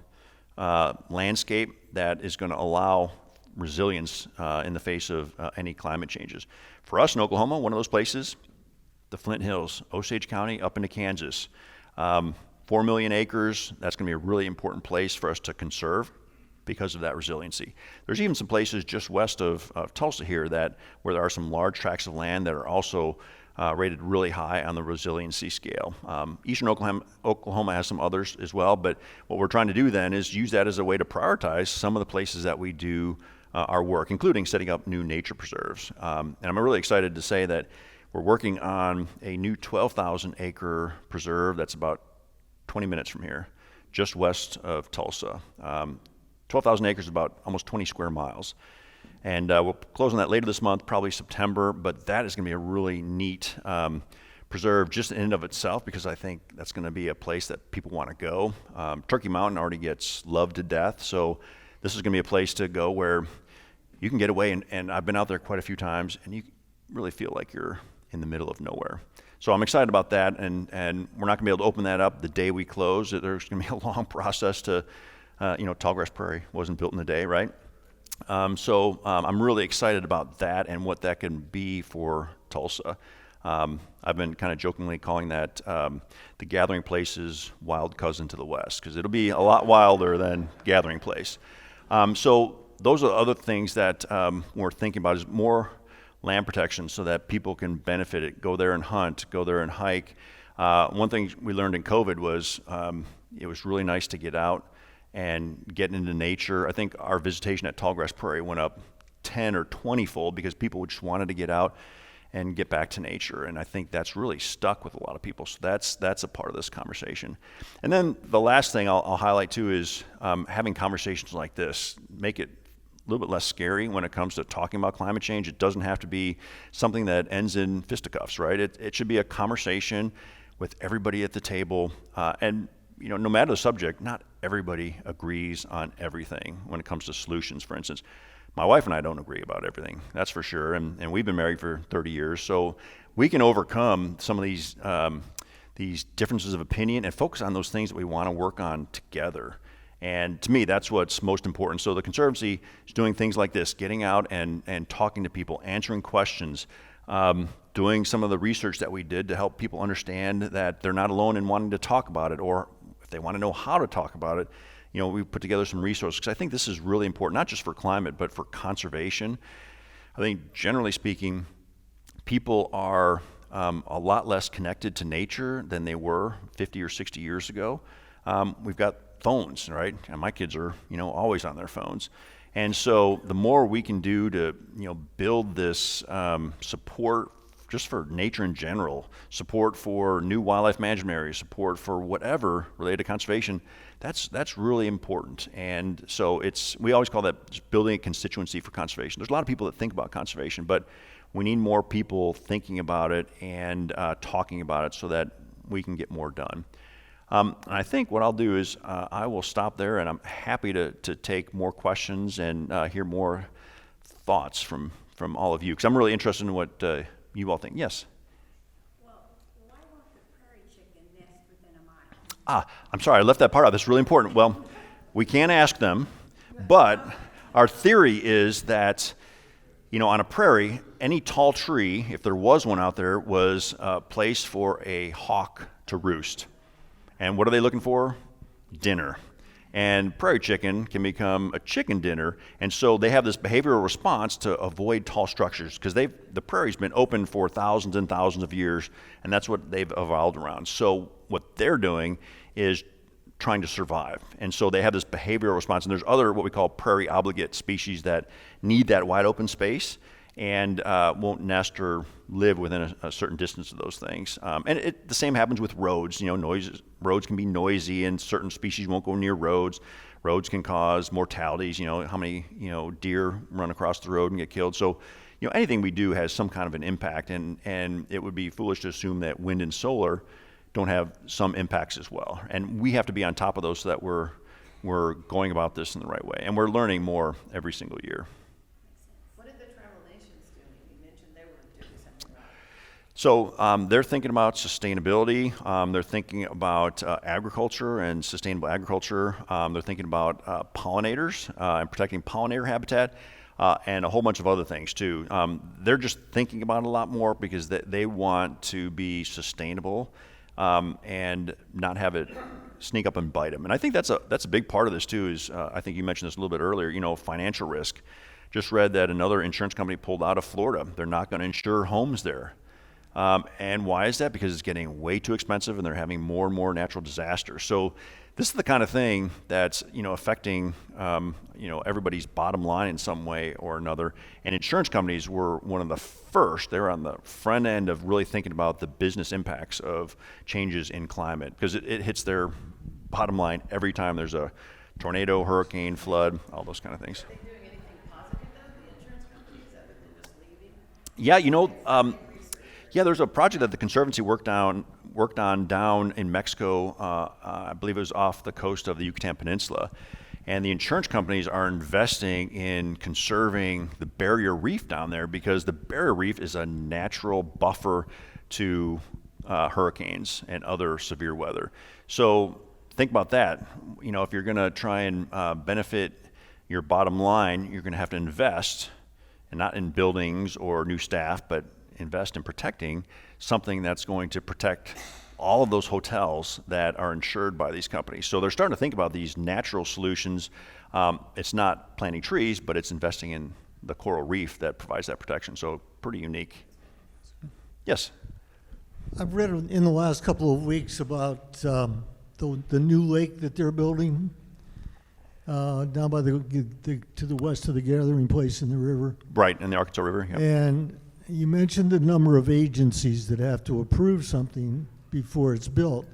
landscape that is going to allow resilience in the face of any climate changes. For us in Oklahoma, one of those places, the Flint Hills, Osage County up into Kansas. 4 million acres, that's going to be a really important place for us to conserve because of that resiliency. There's even some places just west of Tulsa here where there are some large tracts of land that are also rated really high on the resiliency scale. Eastern Oklahoma has some others as well, but what we're trying to do then is use that as a way to prioritize some of the places that we do our work, including setting up new nature preserves. And I'm really excited to say that we're working on a new 12,000 acre preserve that's about 20 minutes from here, just west of Tulsa. 12,000 acres is about almost 20 square miles. And we'll close on that later this month, probably September, but that is going to be a really neat preserve just in and of itself, because I think that's going to be a place that people want to go. Turkey Mountain already gets loved to death, so this is going to be a place to go where you can get away, and I've been out there quite a few times, and you really feel like you're in the middle of nowhere. So I'm excited about that, and we're not going to be able to open that up the day we close. There's going to be a long process to, tallgrass prairie wasn't built in a day, right? So I'm really excited about that and what that can be for Tulsa. I've been kind of jokingly calling that the Gathering Place's wild cousin to the west, because it'll be a lot wilder than Gathering Place. So those are other things that we're thinking about, is more land protection so that people can benefit it, go there and hunt, go there and hike. One thing we learned in COVID was it was really nice to get out and get into nature. I think our visitation at Tallgrass Prairie went up 10 or 20-fold because people just wanted to get out and get back to nature. And I think that's really stuck with a lot of people. So that's a part of this conversation. And then the last thing I'll highlight too is having conversations like this, make it a little bit less scary when it comes to talking about climate change. It doesn't have to be something that ends in fisticuffs, right? It should be a conversation with everybody at the table. And no matter the subject, not everybody agrees on everything when it comes to solutions. For instance, my wife and I don't agree about everything, that's for sure. And we've been married for 30 years. So we can overcome some of these differences of opinion and focus on those things that we want to work on together. And to me, that's what's most important. So the Conservancy is doing things like this, getting out and talking to people, answering questions, doing some of the research that we did to help people understand that they're not alone in wanting to talk about it, or if they want to know how to talk about it, we put together some resources, because I think this is really important, not just for climate, but for conservation. I think generally speaking, people are a lot less connected to nature than they were 50 or 60 years ago. We've got phones, right? And my kids are, always on their phones. And so the more we can do to, build this support just for nature in general, support for new wildlife management areas, support for whatever related to conservation, that's really important. And so we always call that just building a constituency for conservation. There's a lot of people that think about conservation, but we need more people thinking about it and talking about it so that we can get more done. And I think what I'll do is I will stop there, and I'm happy to take more questions and hear more thoughts from all of you, because I'm really interested in what you all think. Yes? Well, why won't the prairie chicken nest within a mile? I'm sorry, I left that part out. That's really important. Well, we can't ask them, but our theory is that, on a prairie, any tall tree, if there was one out there, was a place for a hawk to roost. And what are they looking for? Dinner. And prairie chicken can become a chicken dinner, and so they have this behavioral response to avoid tall structures, because the prairie's been open for thousands and thousands of years, and that's what they've evolved around. So what they're doing is trying to survive, and so they have this behavioral response. And there's other what we call prairie obligate species that need that wide open space and won't nest or live within a certain distance of those things. And the same happens with roads. Roads can be noisy, and certain species won't go near roads. Roads can cause mortalities. How many deer run across the road and get killed. So anything we do has some kind of an impact, and it would be foolish to assume that wind and solar don't have some impacts as well. And we have to be on top of those so that we're going about this in the right way, and we're learning more every single year. What did the Travel Nations do? You mentioned they were doing something about it. So they're thinking about sustainability. They're thinking about agriculture and sustainable agriculture. They're thinking about pollinators and protecting pollinator habitat, and a whole bunch of other things too. They're just thinking about it a lot more because they want to be sustainable and not have it sneak up and bite them. And I think that's a big part of this too. Is I think you mentioned this a little bit earlier. Financial risk. Just read that another insurance company pulled out of Florida. They're not going to insure homes there. And why is that? Because it's getting way too expensive, and they're having more and more natural disasters. So this is the kind of thing that's affecting everybody's bottom line in some way or another. And insurance companies were one of the first. They were on the front end of really thinking about the business impacts of changes in climate, because it hits their bottom line every time there's a tornado, hurricane, flood, all those kind of things. Are they doing anything positive though, the insurance companies, other than just leaving? Yeah, there's a project that the Conservancy worked on down in Mexico. I believe it was off the coast of the Yucatan Peninsula. And the insurance companies are investing in conserving the barrier reef down there, because the barrier reef is a natural buffer to hurricanes and other severe weather. So think about that. If you're going to try and benefit your bottom line, you're going to have to invest, and not in buildings or new staff, but invest in protecting something that's going to protect all of those hotels that are insured by these companies. So they're starting to think about these natural solutions. It's not planting trees, but it's investing in the coral reef that provides that protection. So pretty unique. Yes? I've read in the last couple of weeks about the new lake that they're building down by to the west of the gathering place in the river. Right, in the Arkansas River. Yep. And you mentioned the number of agencies that have to approve something before it's built.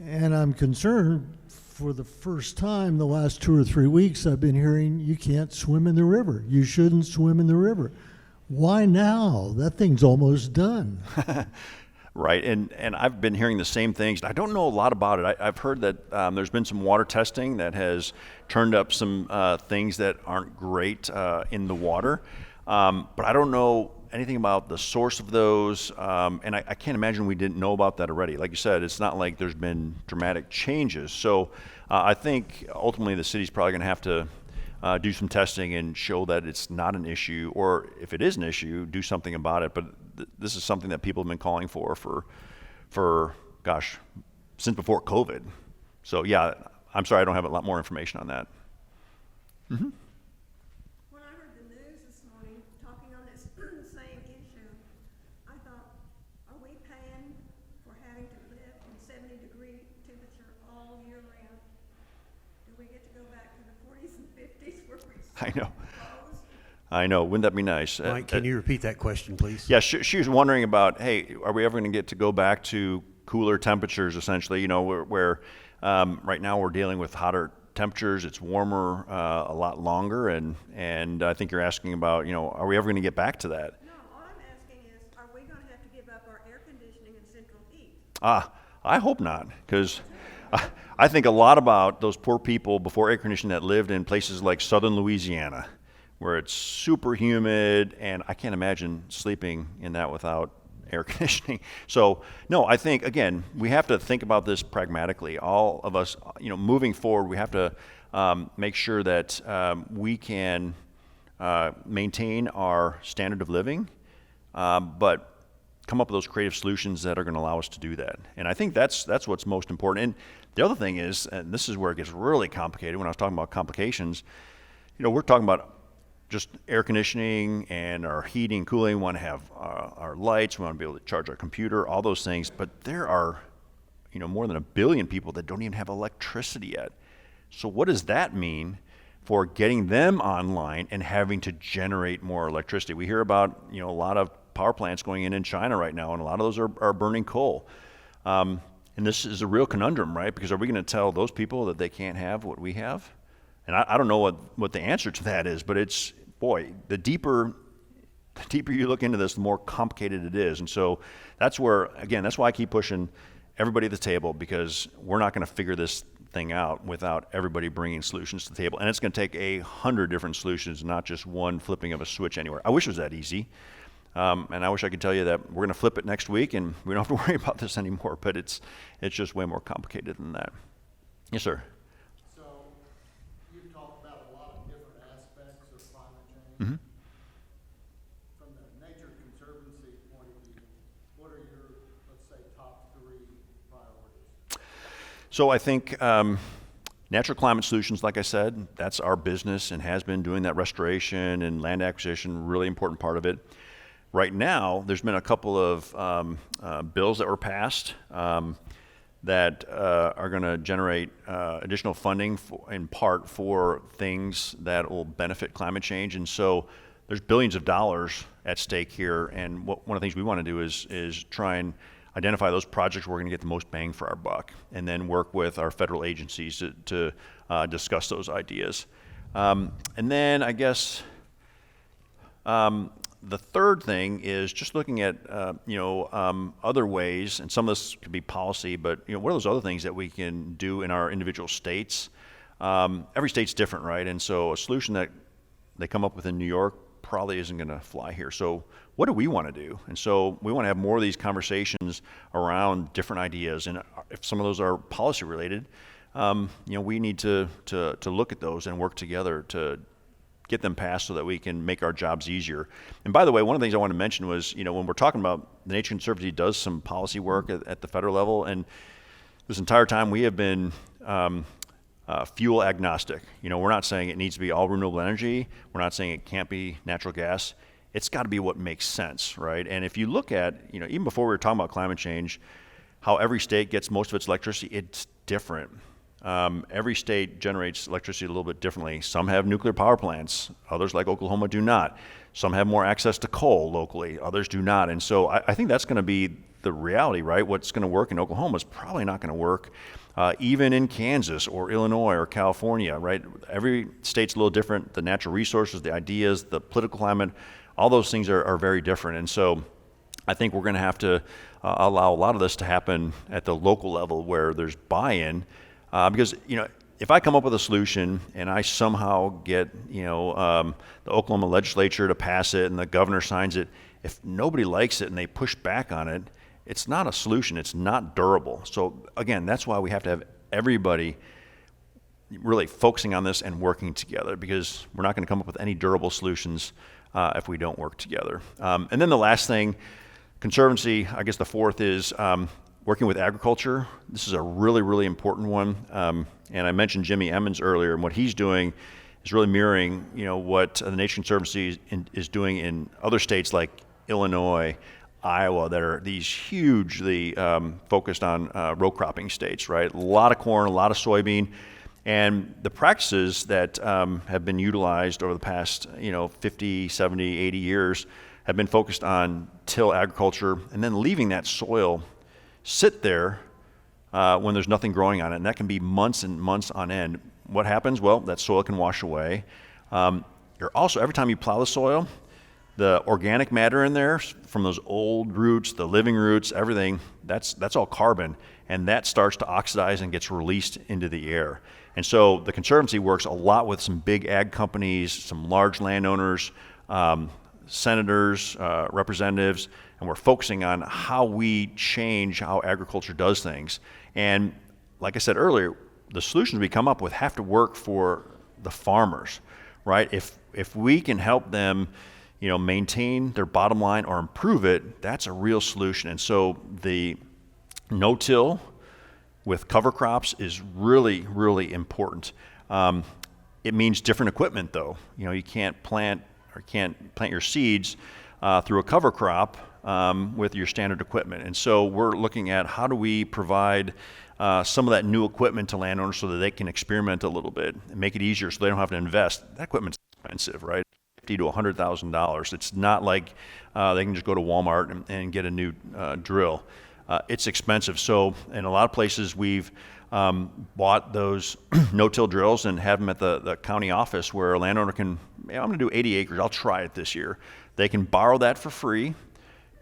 And I'm concerned, for the first time the last 2 or 3 weeks, I've been hearing you can't swim in the river. You shouldn't swim in the river. Why now? That thing's almost done. Right, and I've been hearing the same things. I don't know a lot about it. I've heard that there's been some water testing that has turned up some things that aren't great in the water. But I don't know anything about the source of those, and I can't imagine we didn't know about that already. Like you said, it's not like there's been dramatic changes. So I think ultimately the city's probably going to have to do some testing and show that it's not an issue, or if it is an issue, do something about it. But this is something that people have been calling for gosh, since before COVID. So yeah, I'm sorry I don't have a lot more information on that. Mm-hmm. When I heard the news this morning talking on this same issue, I thought, are we paying for having to live in 70-degree temperature all year round? Do we get to go back to the 40s and 50s where we I know. closed? I know. Wouldn't that be nice? Mike, can you repeat that question, please? Yeah, she was wondering about, hey, are we ever going to get to go back to cooler temperatures, essentially, where right now we're dealing with hotter temperatures, it's warmer a lot longer, and I think you're asking about, are we ever going to get back to that? No, all I'm asking is, are we gonna have to give up our air conditioning and central heat? I hope not, because I think a lot about those poor people before air conditioning that lived in places like southern Louisiana, where it's super humid, and I can't imagine sleeping in that without air conditioning. So, no, I think, again, we have to think about this pragmatically. All of us, moving forward, we have to make sure that we can maintain our standard of living, but come up with those creative solutions that are going to allow us to do that. And I think that's what's most important. And the other thing is, and this is where it gets really complicated when I was talking about complications, we're talking about just air conditioning and our heating, cooling. We want to have our lights. We want to be able to charge our computer, all those things. But there are, more than 1 billion people that don't even have electricity yet. So what does that mean for getting them online and having to generate more electricity? We hear about, a lot of power plants going in China right now, and a lot of those are burning coal. And this is a real conundrum, right? Because are we going to tell those people that they can't have what we have? And I don't know what the answer to that is, but it's, boy, the deeper you look into this, the more complicated it is. And so that's where, again, that's why I keep pushing everybody at the table, because we're not going to figure this thing out without everybody bringing solutions to the table. And it's going to take 100 different solutions, not just one flipping of a switch anywhere. I wish it was that easy. And I wish I could tell you that we're going to flip it next week and we don't have to worry about this anymore, but it's just way more complicated than that. Yes, sir. So, you've talked about a lot of different aspects of climate change. Mm-hmm. From the Nature Conservancy point of view, what are your, let's say, top 3 priorities? So I think natural climate solutions, like I said, that's our business and has been doing that restoration and land acquisition, really important part of it. Right now, there's been a couple of bills that were passed that are going to generate additional funding in part for things that will benefit climate change. And so there's billions of dollars at stake here. And one of the things we want to do is try and identify those projects where we're going to get the most bang for our buck, and then work with our federal agencies to discuss those ideas. And then I guess the third thing is just looking at other ways, and some of this could be policy, but what are those other things that we can do in our individual states? Every state's different, right? And so a solution that they come up with in New York probably isn't going to fly here. So what do we want to do? And so we want to have more of these conversations around different ideas, and if some of those are policy related, we need to look at those and work together to get them passed so that we can make our jobs easier. And by the way, one of the things I want to mention was, when we're talking about the Nature Conservancy does some policy work at the federal level, and this entire time we have been fuel agnostic. We're not saying it needs to be all renewable energy. We're not saying it can't be natural gas. It's got to be what makes sense, right? And if you look at, even before we were talking about climate change, how every state gets most of its electricity, it's different. Every state generates electricity a little bit differently. Some have nuclear power plants. Others, like Oklahoma, do not. Some have more access to coal locally. Others do not. And so I think that's going to be the reality, right? What's going to work in Oklahoma is probably not going to work even in Kansas or Illinois or California, right? Every state's a little different. The natural resources, the ideas, the political climate, all those things are very different. And so I think we're going to have to allow a lot of this to happen at the local level where there's buy-in. Because, if I come up with a solution and I somehow get, the Oklahoma legislature to pass it and the governor signs it, if nobody likes it and they push back on it, it's not a solution. It's not durable. So, again, that's why we have to have everybody really focusing on this and working together, because we're not going to come up with any durable solutions if we don't work together. And then the last thing, Conservancy, I guess the fourth is working with agriculture. This is a really, really important one. And I mentioned Jimmy Emmons earlier, and what he's doing is really mirroring, what the Nature Conservancy is doing in other states like Illinois, Iowa, that are these hugely focused on row cropping states, right? A lot of corn, a lot of soybean. And the practices that have been utilized over the past 50, 70, 80 years have been focused on till agriculture and then leaving that soil sit there when there's nothing growing on it. And that can be months and months on end. What happens? Well, that soil can wash away. You're also, every time you plow the soil, the organic matter in there from those old roots, the living roots, everything, that's all carbon. And that starts to oxidize and gets released into the air. And so the Conservancy works a lot with some big ag companies, some large landowners, senators, representatives, and we're focusing on how we change how agriculture does things. And like I said earlier, the solutions we come up with have to work for the farmers, right? If we can help them, maintain their bottom line or improve it, that's a real solution. And so the no-till with cover crops is really, really important. It means different equipment, though. You can't plant your seeds through a cover crop with your standard equipment. And so we're looking at how do we provide some of that new equipment to landowners so that they can experiment a little bit and make it easier so they don't have to invest. That equipment's expensive, right? $50,000 to $100,000. It's not like they can just go to Walmart and get a new drill. It's expensive. So in a lot of places we've bought those no-till drills and have them at the county office where a landowner can, I'm going to do 80 acres, I'll try it this year. They can borrow that for free,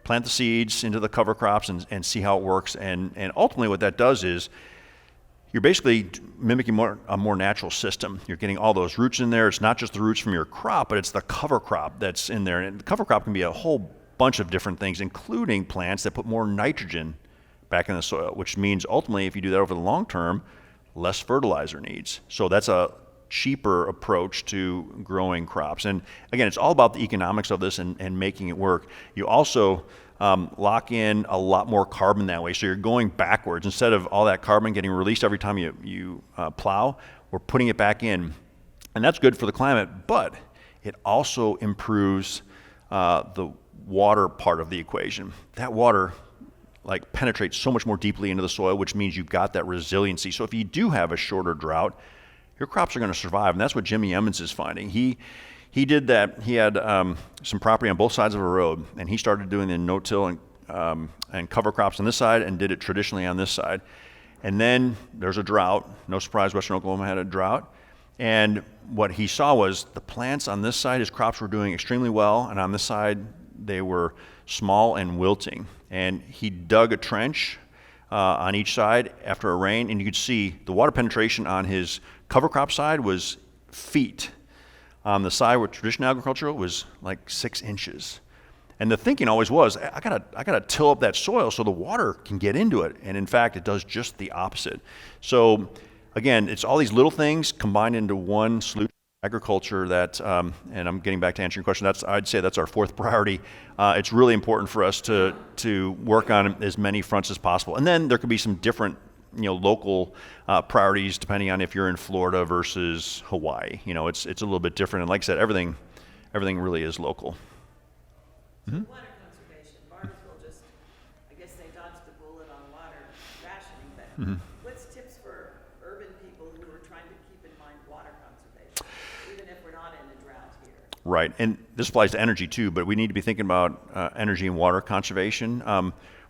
plant the seeds into the cover crops and see how it works. And ultimately what that does is you're basically mimicking a more natural system. You're getting all those roots in there. It's not just the roots from your crop, but it's the cover crop that's in there. And the cover crop can be a whole bunch of different things, including plants that put more nitrogen back in the soil, which means ultimately if you do that over the long term, less fertilizer needs. So that's a cheaper approach to growing crops. And again, it's all about the economics of this and making it work. You also lock in a lot more carbon that way. So you're going backwards. Instead of all that carbon getting released every time you plow, we're putting it back in. And that's good for the climate, but it also improves the water part of the equation. That water penetrates so much more deeply into the soil, which means you've got that resiliency. So if you do have a shorter drought, your crops are going to survive. And that's what Jimmy Emmons is finding. He did that. He had some property on both sides of a road, and he started doing the no-till and cover crops on this side and did it traditionally on this side. And then there's a drought. No surprise, Western Oklahoma had a drought. And what he saw was the plants on this side, his crops were doing extremely well, and on this side, they were small and wilting. And he dug a trench on each side after a rain, and you could see the water penetration on his cover crop side was feet. On the side with traditional agricultural was like 6 inches. And the thinking always was, I gotta till up that soil so the water can get into it. And in fact, it does just the opposite. So again, it's all these little things combined into one solution. Agriculture that, and I'm getting back to answering your question, I'd say that's our fourth priority. It's really important for us to work on as many fronts as possible. And then there could be some different local priorities depending on if you're in Florida versus Hawaii. It's a little bit different. And like I said, everything really is local. Mm-hmm. Water conservation, Barnesville just, I guess they dodged the bullet on water rationing, but what's tips for urban people who are trying to keep in mind water conservation, even if we're not in a drought here? Right, and this applies to energy too, but we need to be thinking about energy and water conservation.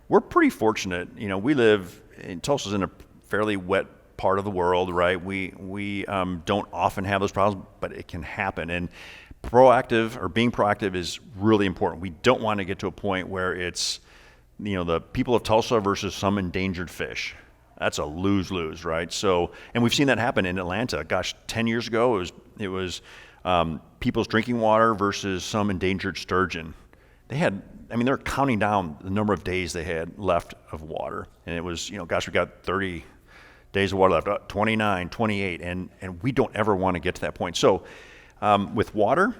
We're pretty fortunate. We live in Tulsa's in a fairly wet part of the world, right? We don't often have those problems, but it can happen. And being proactive is really important. We don't want to get to a point where it's, the people of Tulsa versus some endangered fish. That's a lose-lose, right? So, and we've seen that happen in Atlanta. Gosh, 10 years ago, it was people's drinking water versus some endangered sturgeon. They're counting down the number of days they had left of water. And it was, we got 30 days of water left, 29, 28, and we don't ever want to get to that point. So with water,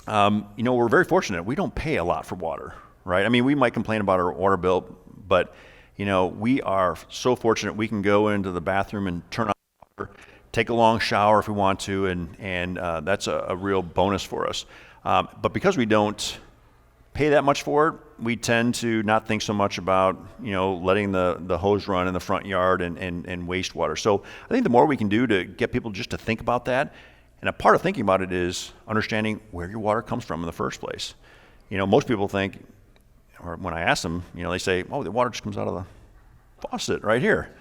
we're very fortunate. We don't pay a lot for water, right? We might complain about our water bill, but, we are so fortunate we can go into the bathroom and turn on the water, take a long shower if we want to, and that's a real bonus for us. But because we don't pay that much for it, we tend to not think so much about, letting the hose run in the front yard and wastewater. So I think the more we can do to get people just to think about that, and a part of thinking about it is understanding where your water comes from in the first place. Most people think, or when I ask them, they say, oh, the water just comes out of the faucet right here,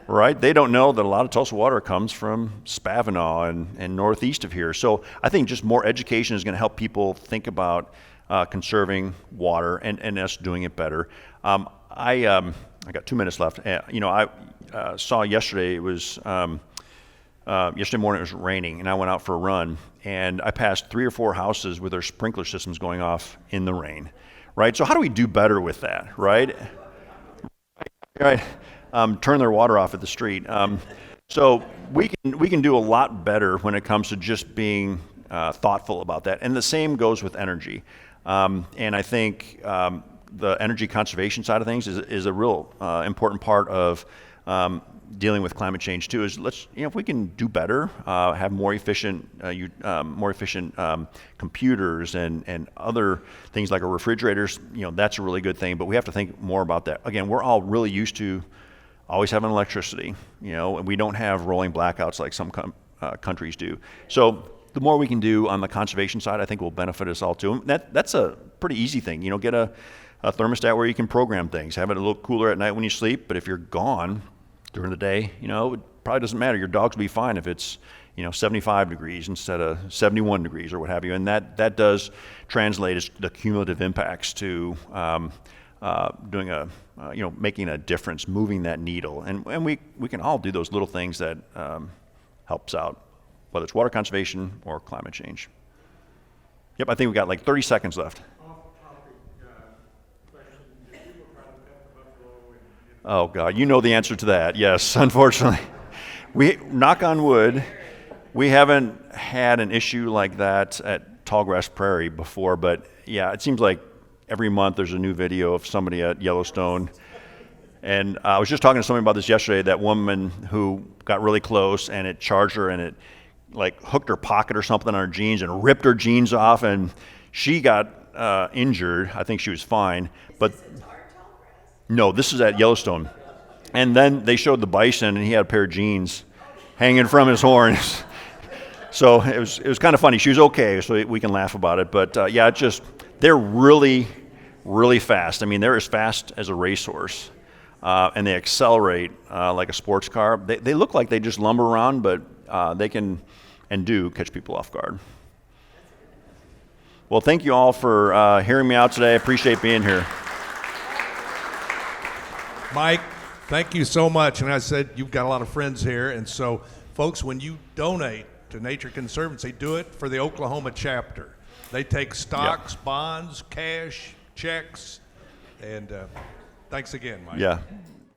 right? They don't know that a lot of Tulsa water comes from Spavinaw and northeast of here. So I think just more education is going to help people think about conserving water and us doing it better. I got 2 minutes left. I saw yesterday, it was yesterday morning it was raining, and I went out for a run, and I passed 3 or 4 houses with their sprinkler systems going off in the rain, right? So how do we do better with that, right? Right. Turn their water off at the street. So we can do a lot better when it comes to just being thoughtful about that, and the same goes with energy. And I think the energy conservation side of things is a real important part of dealing with climate change too. Is if we can do better, have more efficient computers and other things like our refrigerators. That's a really good thing. But we have to think more about that. Again, we're all really used to always having electricity. And we don't have rolling blackouts like some countries do. So the more we can do on the conservation side, I think will benefit us all too. That's a pretty easy thing. Get a thermostat where you can program things. Have it a little cooler at night when you sleep, but if you're gone during the day, it probably doesn't matter. Your dogs will be fine if it's 75 degrees instead of 71 degrees or what have you. And that does translate as the cumulative impacts to doing making a difference, moving that needle. And we can all do those little things that helps out, whether it's water conservation or climate change. Yep, I think we got like 30 seconds left. Oh God, you know the answer to that. Yes, unfortunately. We, knock on wood, we haven't had an issue like that at Tallgrass Prairie before, but yeah, it seems like every month there's a new video of somebody at Yellowstone. And I was just talking to somebody about this yesterday, that woman who got really close and it charged her and it like hooked her pocket or something on her jeans and ripped her jeans off, and she got injured. I think she was fine, but no, this is at Yellowstone. And then they showed the bison, and he had a pair of jeans hanging from his horns. So it was kind of funny. She was okay, so we can laugh about it. But they're really, really fast. I mean, they're as fast as a racehorse, and they accelerate like a sports car. They look like they just lumber around, but they can and do catch people off guard. Well, thank you all for hearing me out today. I appreciate being here. Mike, thank you so much. And I said you've got a lot of friends here. And so, folks, when you donate to Nature Conservancy, do it for the Oklahoma chapter. They take stocks, bonds, cash, checks. And thanks again, Mike. Yeah.